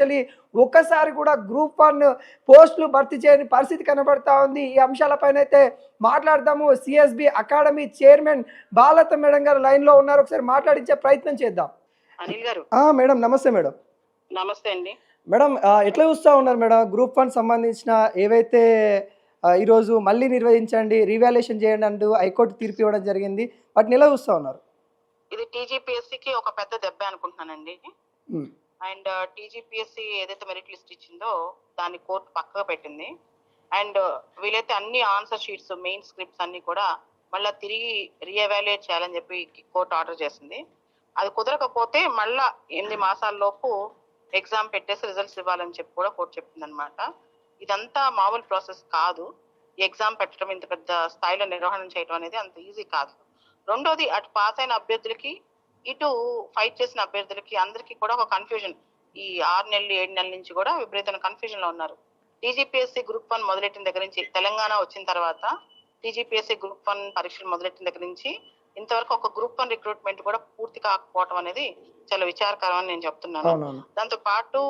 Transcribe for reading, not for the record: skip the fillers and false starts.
Actually ఒక్కసారి కూడా group 1 పోస్టులు భర్తీ చేయని పరిస్థితి కనబడతా ఉంది. ఈ అంశాలపైన అయితే మాట్లాడదాము. సిఎస్బి అకాడమీ చైర్మన్ బాలత మేడం గారు లైన్లో ఉన్నారు. ఒకసారి మాట్లాడించే ప్రయత్నం చేద్దాం. అనిల్ గారు మేడం నమస్తే మేడం. నమస్తే అండి. మేడం ఎట్లా చూస్తూ ఉన్నారు మేడం గ్రూప్ 1 సంబంధించిన ఏవైతే ఈరోజు మళ్ళీ నిర్వహించండి, రీవాల్యుయేషన్ చేయండి అంటూ హైకోర్టు తీర్పు ఇవ్వడం జరిగింది. వాటిని ఎలా చూస్తూ ఉన్నారు? ఇది టీజీపీఎస్సీకి ఒక పెద్ద దెబ్బ అనుకుంటున్నానండి. అండ్ టీజీపీఎస్సీ ఏదైతే మెరిట్ లిస్ట్ ఇచ్చిందో దాన్ని కోర్టు పక్కగా పెట్టింది. అండ్ వీలైతే అన్ని ఆన్సర్ షీట్స్, మెయిన్ స్క్రిప్ట్స్ అన్ని కూడా మళ్ళీ తిరిగి రీఎవాల్యుయేట్ చేయాలని చెప్పి కోర్టు ఆర్డర్ చేసింది. అది కుదరకపోతే మళ్ళా 8 మాసాల్లోపు ఎగ్జామ్ పెట్టేసి రిజల్ట్స్ ఇవ్వాలని చెప్పి కూడా కోర్టు చెప్పింది అనమాట. ఇదంతా మామూలు ప్రాసెస్ కాదు. ఈ ఎగ్జామ్ పెట్టడం, ఇంత పెద్ద స్థాయిలో నిర్వహణ చేయడం అనేది అంత ఈజీ కాదు. రెండోది, అటు పాస్ అయిన అభ్యర్థులకి, ఇటు ఫైట్ చేసిన అభ్యర్థులకి అందరికీ కూడా ఒక కన్ఫ్యూజన్. ఈ 6 నెలలు 7 నెలల నుంచి కూడా విపరీతమైన కన్ఫ్యూజన్ లో ఉన్నారు. టీజీపీఎస్సీ గ్రూప్ 1 మొదలెట్టిన దగ్గర నుంచి, తెలంగాణ వచ్చిన తర్వాత టీజీపీఎస్సీ గ్రూప్ 1 పరీక్షలు మొదలెట్టిన దగ్గర నుంచి ఇంతవరకు ఒక గ్రూప్ 1 రిక్రూట్మెంట్ కూడా పూర్తి కాకపోవడం అనేది చాలా విచారకరం అని నేను చెప్తున్నాను. దాంతో పాటు